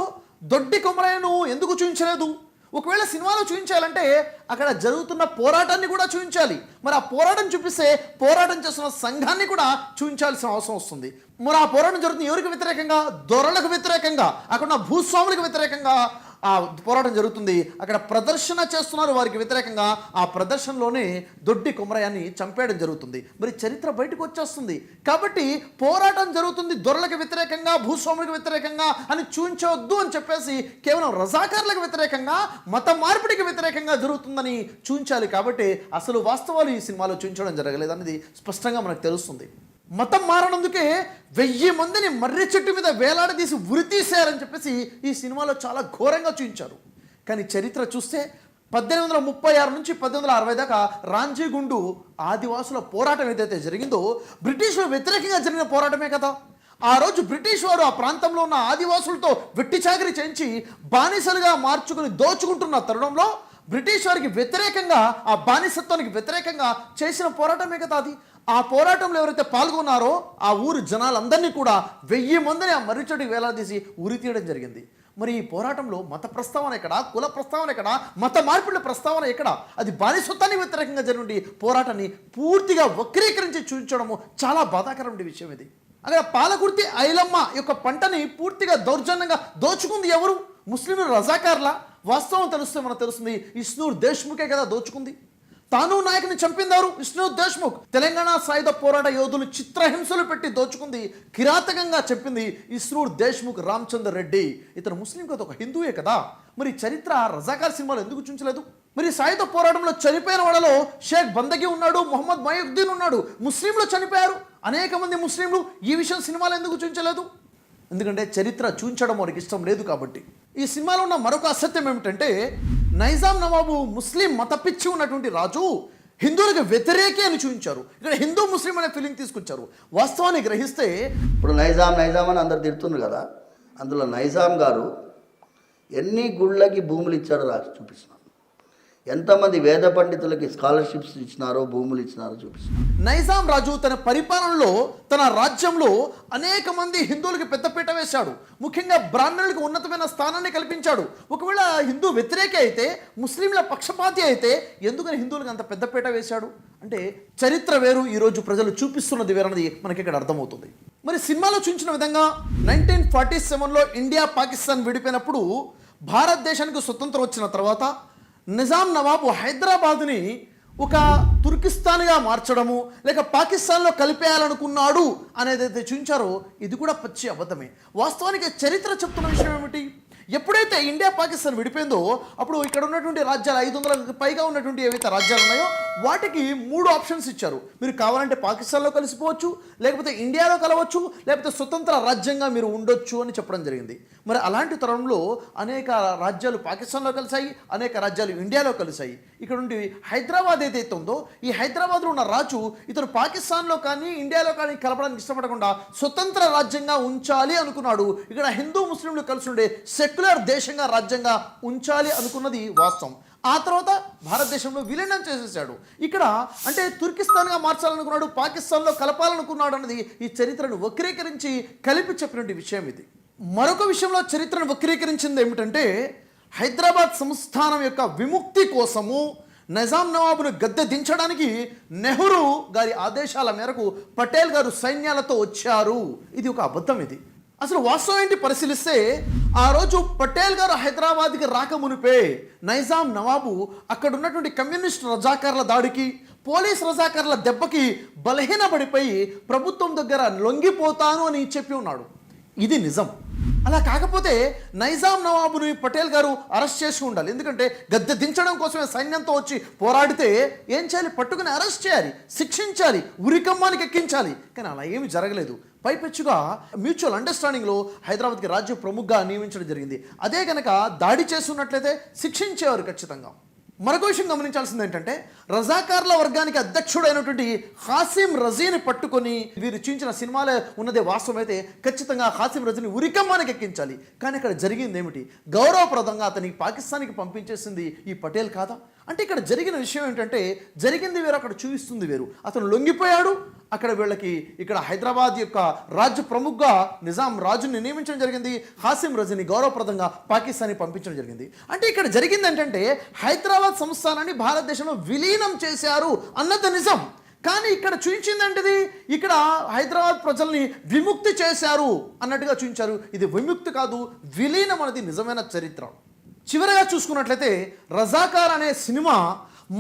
దొడ్డి కొమరయ్యను ఎందుకు చూపించలేదు? ఒకవేళ సినిమాలో చూపించాలంటే అక్కడ జరుగుతున్న పోరాటాన్ని కూడా చూపించాలి. మరి ఆ పోరాటం చూపిస్తే పోరాటం చేస్తున్న సంఘాన్ని కూడా చూపించాల్సిన అవసరం వస్తుంది. మరి ఆ పోరాటం జరుగుతుంది ఎవరికి వ్యతిరేకంగా? దొరలకు వ్యతిరేకంగా, అక్కడ ఉన్న భూస్వాములకు వ్యతిరేకంగా ఆ పోరాటం జరుగుతుంది. అక్కడ ప్రదర్శన చేస్తున్నారు వారికి వ్యతిరేకంగా. ఆ ప్రదర్శనలోనే దొడ్డి కొమరయ్యని చంపేయడం జరుగుతుంది. మరి చరిత్ర బయటకు వచ్చేస్తుంది. కాబట్టి పోరాటం జరుగుతుంది దొరలకు వ్యతిరేకంగా, భూస్వాములకు వ్యతిరేకంగా అని చూపించవద్దు అని చెప్పేసి కేవలం రజాకార్లకు వ్యతిరేకంగా, మత మార్పిడికి వ్యతిరేకంగా జరుగుతుందని చూపించాలి. కాబట్టి అసలు వాస్తవాలు ఈ సినిమాలో చూపించడం జరగలేదు అనేది స్పష్టంగా మనకు తెలుస్తుంది. మతం మారనందుకే 1000 మందిని మర్రి చెట్టు మీద వేలాడదీసి ఉరితీశారని చెప్పేసి ఈ సినిమాలో చాలా ఘోరంగా చూపించారు. కానీ చరిత్ర చూస్తే 1836 నుంచి 1860 దాకా రాంజీగుండు ఆదివాసుల పోరాటం ఏదైతే జరిగిందో బ్రిటిష్ వ్యతిరేకంగా జరిగిన పోరాటమే కదా. ఆ రోజు బ్రిటిష్ వారు ఆ ప్రాంతంలో ఉన్న ఆదివాసులతో వెట్టి చాకిరీ చేయించి బానిసలుగా మార్చుకుని దోచుకుంటున్న తరుణంలో బ్రిటిష్ వారికి వ్యతిరేకంగా, ఆ బానిసత్వానికి వ్యతిరేకంగా చేసిన పోరాటమే కదా అది. ఆ పోరాటంలో ఎవరైతే పాల్గొన్నారో ఆ ఊరు జనాలందరినీ కూడా 1000 మందిని ఆ మర్రిచెట్టుకి వేలాదీసి ఉరి తీయడం జరిగింది. మరి ఈ పోరాటంలో మత ప్రస్తావన ఎక్కడ? కుల ప్రస్తావన ఎక్కడ? మత మార్పిడి ప్రస్తావన ఎక్కడ? అది బానిసత్వానికి వ్యతిరేకంగా జరిగిన పోరాటాన్ని పూర్తిగా వక్రీకరించి చూపించడము చాలా బాధాకరమైన విషయం ఇది. అక్కడ పాలకుర్తి ఐలమ్మ యొక్క పంటని పూర్తిగా దౌర్జన్యంగా దోచుకుంది ఎవరు? ముస్లింలు రజాకార్ల. వాస్తవం తెలిస్తే మనకు తెలుస్తుంది ఇస్నూర్ దేశ్ముఖే కదా దోచుకుంది. తాను నాయకుని చంపిందారు ఇస్నూర్ దేశ్ముఖ్. తెలంగాణ సాయుధ పోరాట యోధులు చిత్రహింసలు పెట్టి దోచుకుంది, కిరాతకంగా చెప్పింది ఇస్నూర్ దేశ్ముఖ్ రామచంద్ర రెడ్డి. ఇతను ముస్లిం కదా, ఒక హిందువే కదా. మరి చరిత్ర రజాకార్ సినిమాలో ఎందుకు చూపించలేదు? మరి సాయుధ పోరాటంలో చనిపోయిన వాళ్ళలో షేక్ బందగి ఉన్నాడు, మొహమ్మద్ మయూద్దీన్ ఉన్నాడు. ముస్లింలు చనిపోయారు, అనేక మంది ముస్లింలు. ఈ విషయం సినిమాలో ఎందుకు చూపించలేదు? ఎందుకంటే చరిత్ర చూపించడం వారికి ఇష్టం లేదు కాబట్టి. ఈ సినిమాలో ఉన్న మరొక అసత్యం ఏమిటంటే నైజాం నవాబు ముస్లిం మత పిచ్చి ఉన్నటువంటి రాజు హిందువులకు వ్యతిరేకి అని చూపించారు. ఇక్కడ హిందూ ముస్లిం అనే ఫీలింగ్ తీసుకొచ్చారు. వాస్తవాన్ని గ్రహిస్తే ఇప్పుడు నైజాం నైజాం అని అందరు తిడుతున్నారు కదా, అందులో నైజాం గారు ఎన్ని గుళ్ళకి భూములు ఇచ్చాడో రాసి చూపిస్తున్నాను. ఎంతమంది వేద పండితులకి స్కాలర్షిప్స్ ఇచ్చినారో భూములు ఇచ్చినారో చూపిస్తున్నాను. నైజాం రాజు తన పరిపాలనలో తన రాజ్యంలో అనేక మంది హిందువులకి పెద్దపీట వేశాడు. ముఖ్యంగా బ్రాహ్మణులకు ఉన్నతమైన స్థానాన్ని కల్పించాడు. ఒకవేళ హిందూ వ్యతిరేకి అయితే, ముస్లింల పక్షపాతి అయితే ఎందుకని హిందువులకు అంత పెద్దపీట వేశాడు అంటే చరిత్ర వేరు, ఈరోజు ప్రజలు చూపిస్తున్నది వేరన్నది మనకి ఇక్కడ అర్థమవుతుంది. మరి సినిమాలో చూపించిన విధంగా 1947లో ఇండియా పాకిస్తాన్ విడిపోయినప్పుడు భారతదేశానికి స్వతంత్రం వచ్చిన తర్వాత నిజాం నవాబు హైదరాబాద్ని ఒక తుర్కిస్తాన్గా మార్చడము లేక పాకిస్తాన్లో కలిపేయాలనుకున్నాడు అనేదైతే చూపించారో ఇది కూడా పచ్చి అబద్ధమే. వాస్తవానికి చరిత్ర చెప్తున్న విషయం ఏమిటి, ఎప్పుడైతే ఇండియా పాకిస్తాన్ విడిపోయిందో అప్పుడు ఇక్కడ ఉన్నటువంటి రాజ్యాలు 500కి పైగా ఉన్నటువంటి ఏవైతే రాజ్యాలు ఉన్నాయో వాటికి 3 ఆప్షన్స్ ఇచ్చారు. మీరు కావాలంటే పాకిస్తాన్లో కలిసిపోవచ్చు, లేకపోతే ఇండియాలో కలవచ్చు, లేకపోతే స్వతంత్ర రాజ్యంగా మీరు ఉండొచ్చు అని చెప్పడం జరిగింది. మరి అలాంటి తరుణంలో అనేక రాజ్యాలు పాకిస్తాన్లో కలిసాయి, అనేక రాజ్యాలు ఇండియాలో కలిసాయి. ఇక్కడ నుండి హైదరాబాద్ ఏదైతే ఉందో ఈ హైదరాబాద్లో ఉన్న రాజు ఇతను పాకిస్తాన్లో కానీ ఇండియాలో కానీ కలపడానికి ఇష్టపడకుండా స్వతంత్ర రాజ్యంగా ఉంచాలి అనుకున్నాడు. ఇక్కడ హిందూ ముస్లింలు కలిసి ఉండే సెక్యులర్ దేశంగా రాజ్యంగా ఉంచాలి అనుకున్నది వాస్తవం. ఆ తర్వాత భారతదేశంలో విలీనం చేసేసాడు. ఇక్కడ అంటే తుర్కిస్తాన్గా మార్చాలనుకున్నాడు, పాకిస్తాన్లో కలపాలనుకున్నాడు అన్నది ఈ చరిత్రను వక్రీకరించి కలిపి చెప్పినటువంటి విషయం ఇది. మరొక విషయంలో చరిత్రను వక్రీకరించింది ఏమిటంటే హైదరాబాద్ సంస్థానం యొక్క విముక్తి కోసము నిజాం నవాబును గద్దె దించడానికి నెహ్రూ గారి ఆదేశాల మేరకు పటేల్ గారు సైన్యాలతో వచ్చారు. ఇది ఒక అబద్ధం. ఇది అసలు వాస్తవం ఏంటి పరిశీలిస్తే ఆ రోజు పటేల్ గారు హైదరాబాద్కి రాకమునిపే నైజాం నవాబు అక్కడ ఉన్నటువంటి కమ్యూనిస్ట్ రజాకార్ల దాడికి పోలీస్ రజాకార్ల దెబ్బకి బలహీనపడిపోయి ప్రభుత్వం దగ్గర లొంగిపోతాను అని చెప్పి ఉన్నాడు. ఇది నిజం. అలా కాకపోతే నైజాం నవాబుని పటేల్ గారు అరెస్ట్ చేసి ఉండాలి. ఎందుకంటే గద్దె దించడం కోసమే సైన్యంతో వచ్చి పోరాడితే ఏం చేయాలి, పట్టుకుని అరెస్ట్ చేయాలి, శిక్షించాలి, ఉరికమ్మానికి ఎక్కించాలి. కానీ అలా ఏమీ జరగలేదు. పైపెచ్చుగా మ్యూచువల్ అండర్స్టాండింగ్లో హైదరాబాద్కి రాజ్య ప్రముఖగా నియమించడం జరిగింది. అదే కనుక దాడి చేస్తున్నట్లయితే శిక్షించేవారు ఖచ్చితంగా. మరొక విషయం గమనించాల్సింది ఏంటంటే రజాకార్ల వర్గానికి అధ్యక్షుడైనటువంటి హాసిం రజీని పట్టుకొని వీరు చూపించిన సినిమాలో ఉన్నదే వాస్తవమైతే ఖచ్చితంగా హాసిం రజీని ఉరికమ్మానికి ఎక్కించాలి. కానీ ఇక్కడ జరిగింది ఏమిటి, గౌరవప్రదంగా అతనికి పాకిస్తాన్కి పంపించేసింది ఈ పటేల్ కాదా? అంటే ఇక్కడ జరిగిన విషయం ఏంటంటే జరిగింది వేరు, అక్కడ చూపిస్తుంది వేరు. అతను లొంగిపోయాడు. అక్కడ వీళ్ళకి ఇక్కడ హైదరాబాద్ యొక్క రాజ్య ప్రముఖగా నిజాం రాజుని నియమించడం జరిగింది, హాసిం రజీని గౌరవప్రదంగా పాకిస్తాన్కి పంపించడం జరిగింది. అంటే ఇక్కడ జరిగింది ఏంటంటే హైదరాబాద్ సంస్థానాన్ని భారతదేశంలో విలీనం చేశారు అన్నది నిజం. కానీ ఇక్కడ చూపించిందంటది ఇక్కడ హైదరాబాద్ ప్రజల్ని విముక్తి చేశారు అన్నట్టుగా చూపించారు. ఇది విముక్తి కాదు, విలీనం అనేది నిజమైన చరిత్ర. చివరగా చూసుకున్నట్లయితే రజాకార్ అనే సినిమా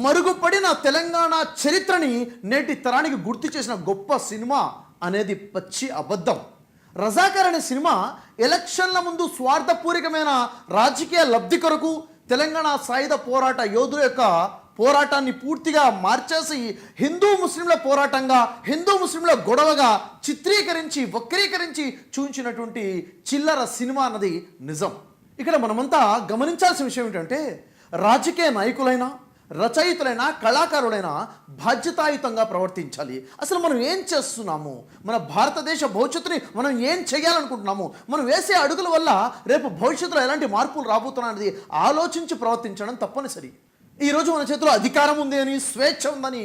మరుగుపడిన తెలంగాణ చరిత్రని నేటి తరానికి గుర్తు చేసిన గొప్ప సినిమా అనేది పచ్చి అబద్ధం. రజాకార్ అనే సినిమా ఎలక్షన్ల ముందు స్వార్థపూరితమైన రాజకీయ లబ్ధి కొరకు తెలంగాణ సాయుధ పోరాట యోధుల యొక్క పోరాటాన్ని పూర్తిగా మార్చేసి హిందూ ముస్లింల పోరాటంగా, హిందూ ముస్లింల గొడవగా చిత్రీకరించి వక్రీకరించి చూపించినటువంటి చిల్లర సినిమా అన్నది నిజం. ఇక్కడ మనమంతా గమనించాల్సిన విషయం ఏంటంటే రాజకీయ నాయకులైనా రచయితలైనా కళాకారులైనా బాధ్యతాయుతంగా ప్రవర్తించాలి. అసలు మనం ఏం చేస్తున్నాము, మన భారతదేశ భవిష్యత్తుని మనం ఏం చేయాలనుకుంటున్నాము, మనం వేసే అడుగుల వల్ల రేపు భవిష్యత్తులో ఎలాంటి మార్పులు రాబోతున్నాయనేది ఆలోచించి ప్రవర్తించడం తప్పనిసరి. ఈరోజు మన చేతిలో అధికారం ఉంది అని, స్వేచ్ఛ ఉందని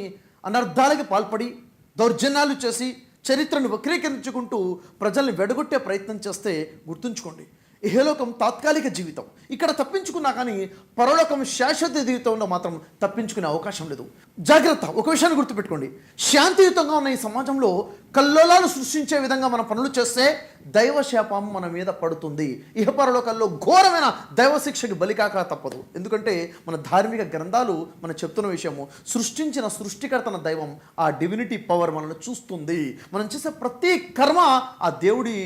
అనర్థాలకి పాల్పడి దౌర్జన్యాలు చేసి చరిత్రను వక్రీకరించుకుంటూ ప్రజల్ని వెడగొట్టే ప్రయత్నం చేస్తే గుర్తుంచుకోండి, ఇహలోకం తాత్కాలిక జీవితం, ఇక్కడ తప్పించుకున్నా కానీ పరలోకం శాశ్వత జీవితంలో మాత్రం తప్పించుకునే అవకాశం లేదు. జాగ్రత్త. ఒక విషయాన్ని గుర్తుపెట్టుకోండి, శాంతియుతంగా ఉన్న ఈ సమాజంలో కల్లోలాలు సృష్టించే విధంగా మనం పనులు చేస్తే దైవశాపం మన మీద పడుతుంది. ఇహపరలోకాల్లో ఘోరమైన దైవశిక్షకి బలికాక తప్పదు. ఎందుకంటే మన ధార్మిక గ్రంథాలు మనం చెప్తున్న విషయము, సృష్టించిన సృష్టికర్తన దైవం ఆ డివినిటీ పవర్ మనల్ని చూస్తుంది. మనం చేసే ప్రతి కర్మ ఆ దేవుడి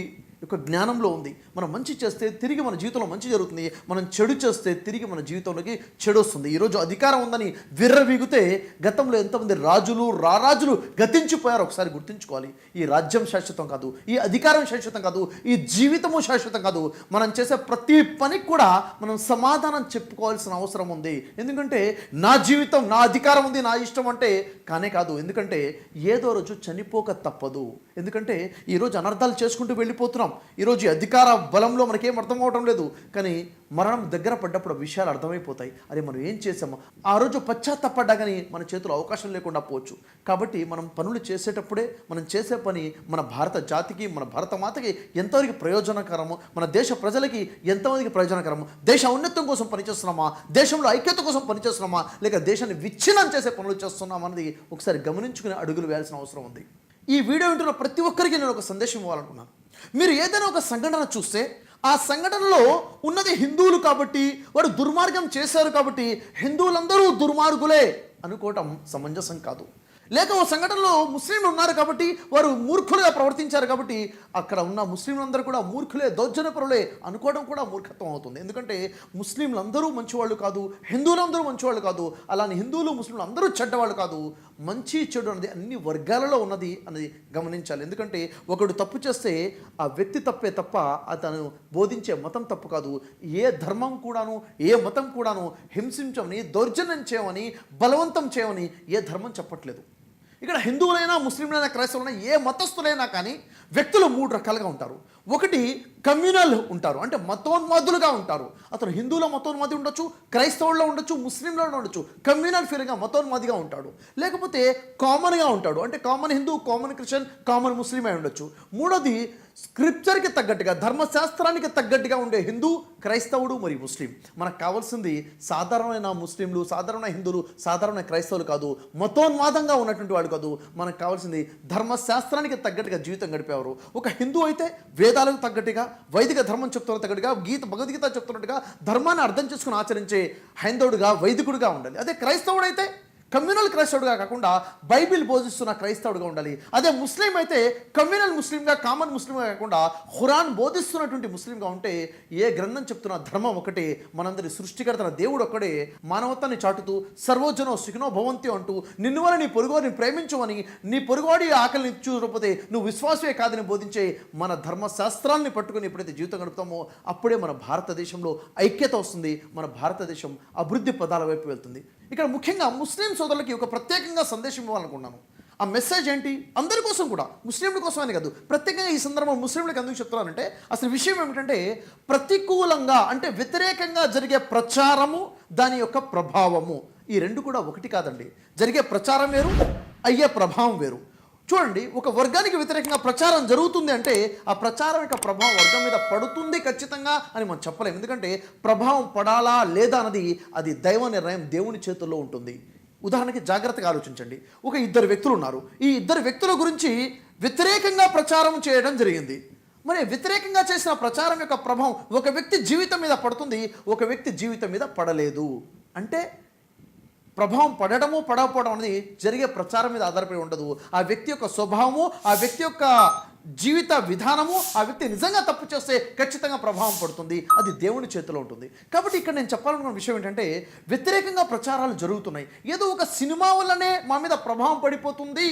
యొక్క జ్ఞానంలో ఉంది. మనం మంచి చేస్తే తిరిగి మన జీవితంలో మంచి జరుగుతుంది, మనం చెడు చేస్తే తిరిగి మన జీవితంలోకి చెడు వస్తుంది. ఈరోజు అధికారం ఉందని విర్రవీగితే గతంలో ఎంతమంది రాజులు రారాజులు గతించిపోయారు ఒకసారి గుర్తుంచుకోవాలి. ఈ రాజ్యం శాశ్వతం కాదు, ఈ అధికారం శాశ్వతం కాదు, ఈ జీవితము శాశ్వతం కాదు. మనం చేసే ప్రతి పనికి కూడా మనం సమాధానం చెప్పుకోవాల్సిన అవసరం ఉంది. ఎందుకంటే నా జీవితం, నా అధికారం ఉంది, నా ఇష్టం అంటే కానే కాదు. ఎందుకంటే ఏదో రోజు చనిపోక తప్పదు. ఎందుకంటే ఈరోజు అనర్థాలు చేసుకుంటూ వెళ్ళిపోతున్నాం. ఈరోజు అధికార బలంలో మనకేం అర్థం అవడం లేదు, కానీ మరణం దగ్గర పడ్డప్పుడు విషయాలు అర్థమైపోతాయి. అరే మనం ఏం చేసామో ఆ రోజు పశ్చాత్తపడ్డా కానీ మన చేతిలో అవకాశం లేకుండా పోవచ్చు. కాబట్టి మనం పనులు చేసేటప్పుడే మనం చేసే పని మన భారత జాతికి, మన భారత మాతకి ఎంతవరకు ప్రయోజనకరము, మన దేశ ప్రజలకి ఎంతమందికి ప్రయోజనకరము, దేశ ఔన్నత్యం కోసం పనిచేస్తున్నామా, దేశంలో ఐక్యత కోసం పనిచేస్తున్నామా, లేక దేశాన్ని విచ్ఛిన్నం చేసే పనులు చేస్తున్నామా అన్నది ఒకసారి గమనించుకుని అడుగులు వేయాల్సిన అవసరం ఉంది. ఈ వీడియో వింటున్న ప్రతి ఒక్కరికి నేను ఒక సందేశం ఇవ్వాలనుకున్నాను. మీరు ఏదైనా ఒక సంఘటన చూస్తే ఆ సంఘటనలో ఉన్నది హిందువులు కాబట్టి, వారు దుర్మార్గం చేశారు కాబట్టి హిందువులందరూ దుర్మార్గులే అనుకోవటం సమంజసం కాదు. లేక ఓ సంఘటనలో ముస్లింలు ఉన్నారు కాబట్టి వారు మూర్ఖులుగా ప్రవర్తించారు కాబట్టి అక్కడ ఉన్న ముస్లింలందరూ కూడా మూర్ఖులే, దౌర్జన్యపరులే అనుకోవడం కూడా మూర్ఖత్వం అవుతుంది. ఎందుకంటే ముస్లింలందరూ మంచివాళ్ళు కాదు, హిందువులందరూ మంచివాళ్ళు కాదు, అలానే హిందువులు ముస్లింలు అందరూ చెడ్డవాళ్ళు కాదు. మంచి చెడు అనేది అన్ని వర్గాలలో ఉన్నది అనేది గమనించాలి. ఎందుకంటే ఒకడు తప్పు చేస్తే ఆ వ్యక్తి తప్పే తప్ప అతను బోధించే మతం తప్పు కాదు. ఏ ధర్మం కూడాను, ఏ మతం కూడాను హింసించమని, దౌర్జన్యం చేయమని, బలవంతం చేయమని ఏ ధర్మం చెప్పట్లేదు. ఇక్కడ హిందువులైనా, ముస్లింలైనా, క్రైస్తవులైనా, ఏ మతస్థులైనా కానీ వ్యక్తులు 3 రకాలుగా ఉంటారు. ఒకటి కమ్యూనల్ ఉంటారు, అంటే మతోన్మాదులుగా ఉంటారు. అతను హిందువుల మతోన్మాది ఉండొచ్చు, క్రైస్తవుల్లో ఉండొచ్చు, ముస్లింలో ఉండొచ్చు. కమ్యూనల్ ఫీలింగ్గా మతోన్మాదిగా ఉంటాడు. లేకపోతే కామన్గా ఉంటాడు, అంటే common Hindu, common Christian, common Muslim అయి ఉండొచ్చు. మూడోది స్క్రిప్చర్కి తగ్గట్టుగా, ధర్మశాస్త్రానికి తగ్గట్టుగా ఉండే హిందూ, క్రైస్తవుడు మరియు ముస్లిం. మనకు కావాల్సింది సాధారణమైన ముస్లింలు, సాధారణ హిందువులు, సాధారణ క్రైస్తవులు కాదు, మతోన్మాదంగా ఉన్నటువంటి వాడు కాదు. మనకు కావాల్సింది ధర్మశాస్త్రానికి తగ్గట్టుగా జీవితం గడిపేవారు. ఒక హిందూ అయితే వేదాలకు తగ్గట్టుగా, వైదిక ధర్మం చెప్తున్న తగ్గట్టుగా, భగవద్గీత చెప్తున్నట్టుగా ధర్మాన్ని అర్థం చేసుకుని ఆచరించే హైందవుడుగా, వైదికుడుగా ఉండాలి. అదే క్రైస్తవుడైతే కమ్యూనల్ క్రైస్తవుడుగా కాకుండా బైబిల్ బోధిస్తున్న క్రైస్తవుడుగా ఉండాలి. అదే ముస్లిం అయితే కమ్యూనల్ ముస్లింగా, కామన్ ముస్లింగా కాకుండా ఖురాన్ బోధిస్తున్నటువంటి ముస్లింగా ఉంటే ఏ గ్రంథం చెప్తున్న ధర్మం ఒకటే, మనందరి సృష్టికర్తన దేవుడు ఒక్కడే, మానవత్వాన్ని చాటుతూ సర్వోజనో సుఖినో భవంతి అంటూ నిన్ను వల్ల నీ పొరుగువాడిని ప్రేమించమని, నీ పొరుగువాడి ఆకలిని చూడకపోతే నువ్వు విశ్వాసమే కాదని బోధించే మన ధర్మశాస్త్రాన్ని పట్టుకుని ఎప్పుడైతే జీవితం గడుపుతామో అప్పుడే మన భారతదేశంలో ఐక్యత వస్తుంది, మన భారతదేశం అభివృద్ధి పదాల వైపు వెళ్తుంది. ఇక్కడ ముఖ్యంగా ముస్లిం సోదరులకి ఒక ప్రత్యేకంగా సందేశం ఇవ్వాలనుకున్నాను. ఆ మెసేజ్ ఏంటి? అందరి కోసం కూడా, ముస్లింల కోసం అని కాదు, ప్రత్యేకంగా ఈ సందర్భం ముస్లింలకు ఎందుకు చెప్తున్నానంటే అసలు విషయం ఏమిటంటే ప్రతికూలంగా, అంటే వ్యతిరేకంగా జరిగే ప్రచారము, దాని యొక్క ప్రభావము, ఈ రెండు కూడా ఒకటి కాదండి. జరిగే ప్రచారం వేరు, అయ్యే ప్రభావం వేరు. చూడండి, ఒక వర్గానికి వ్యతిరేకంగా ప్రచారం జరుగుతుంది అంటే ఆ ప్రచారం యొక్క ప్రభావం వర్గం మీద పడుతుంది ఖచ్చితంగా అని మనం చెప్పలేము. ఎందుకంటే ప్రభావం పడాలా లేదా అన్నది అది దైవ నిర్ణయం, దేవుని చేతుల్లో ఉంటుంది. ఉదాహరణకి జాగ్రత్తగా ఆలోచించండి. ఒక 2 వ్యక్తులు ఉన్నారు. ఈ 2 వ్యక్తుల గురించి వ్యతిరేకంగా ప్రచారం చేయడం జరిగింది. మరి వ్యతిరేకంగా చేసిన ప్రచారం యొక్క ప్రభావం ఒక వ్యక్తి జీవితం మీద పడుతుంది, ఒక వ్యక్తి జీవితం మీద పడలేదు. అంటే ప్రభావం పడడము పడకపోవడం అనేది జరిగే ప్రచారం మీద ఆధారపడి ఉండదు. ఆ వ్యక్తి యొక్క స్వభావము, ఆ వ్యక్తి యొక్క జీవిత విధానము, ఆ వ్యక్తి నిజంగా తప్పు చేస్తే ఖచ్చితంగా ప్రభావం పడుతుంది. అది దేవుని చేతిలో ఉంటుంది. కాబట్టి ఇక్కడ నేను చెప్పాలనుకున్న విషయం ఏంటంటే వ్యతిరేకంగా ప్రచారాలు జరుగుతున్నాయి. ఏదో ఒక సినిమా వల్లనే మా మీద ప్రభావం పడిపోతుంది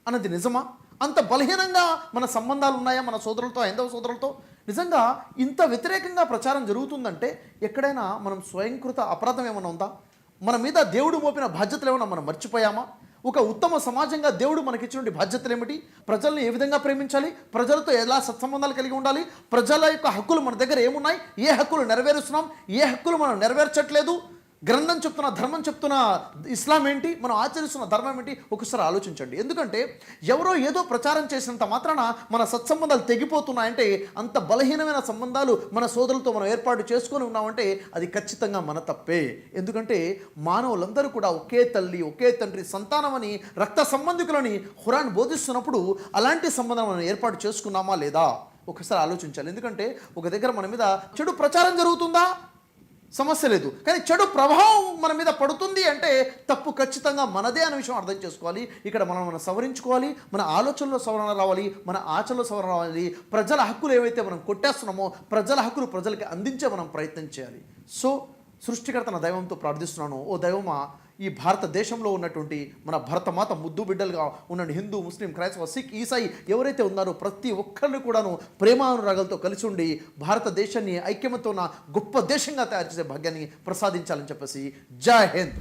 అన్నది నిజమా? అంత బలహీనంగా మన సంబంధాలు ఉన్నాయా మన సోదరులతో, హైందవ సోదరులతో? నిజంగా ఇంత వ్యతిరేకంగా ప్రచారం జరుగుతుందంటే ఎక్కడైనా మనం స్వయంకృత అపరాధం ఏమైనా ఉందా? మన మీద దేవుడు మోపిన బాధ్యతలు ఏమైనా మనం మర్చిపోయామా? ఒక ఉత్తమ సమాజంగా దేవుడు మనకిచ్చినటువంటి బాధ్యతలు ఏమిటి? ప్రజల్ని ఏ విధంగా ప్రేమించాలి, ప్రజలతో ఎలా సత్సంబంధాలు కలిగి ఉండాలి, ప్రజల యొక్క హక్కులు మన దగ్గర ఏమున్నాయి, ఏ హక్కులు నెరవేరుస్తున్నాం, ఏ హక్కులు మనం నెరవేర్చట్లేదు, గ్రంథం చెప్తున్న, ధర్మం చెప్తున్న ఇస్లాం ఏంటి, మనం ఆచరిస్తున్న ధర్మం ఏంటి, ఒకసారి ఆలోచించండి. ఎందుకంటే ఎవరో ఏదో ప్రచారం చేసినంత మాత్రాన మన సత్సంబంధాలు తెగిపోతున్నాయంటే, అంత బలహీనమైన సంబంధాలు మన సోదరులతో మనం ఏర్పాటు చేసుకొని ఉన్నామంటే అది ఖచ్చితంగా మన తప్పే. ఎందుకంటే మానవులందరూ కూడా ఒకే తల్లి, ఒకే తండ్రి సంతానమని, రక్త సంబంధికులని ఖురాన్ బోధిస్తున్నప్పుడు అలాంటి సంబంధం మనం ఏర్పాటు చేసుకున్నామా లేదా ఒకసారి ఆలోచించాలి. ఎందుకంటే ఒక దగ్గర మన మీద చెడు ప్రచారం జరుగుతుందా, సమస్య లేదు. కానీ చెడు ప్రభావం మన మీద పడుతుంది అంటే తప్పు ఖచ్చితంగా మనదే అనే విషయం అర్థం చేసుకోవాలి. ఇక్కడ మనం సవరించుకోవాలి, మన ఆలోచనలో సవరణ రావాలి, మన ఆచరణలో సవరణ రావాలి. ప్రజల హక్కులు ఏవైతే మనం కొట్టేస్తున్నామో ప్రజల హక్కులు ప్రజలకి అందించే మనం ప్రయత్నం చేయాలి. సో సృష్టికర్త నా దైవంతో ప్రార్థిస్తున్నాను, ఓ దైవమా, ఈ భారతదేశంలో ఉన్నటువంటి మన భరతమాత ముద్దు బిడ్డలుగా ఉన్న హిందూ, ముస్లిం, క్రైస్తవ, సిక్, ఈసాయి ఎవరైతే ఉన్నారో ప్రతి ఒక్కరిని కూడాను ప్రేమానురాగాలతో కలిసి ఉండి భారతదేశాన్ని ఐక్యమతో ఉన్న గొప్ప దేశంగా తయారు చేసే భాగ్యాన్ని ప్రసాదించాలని చెప్పేసి జై హింద్.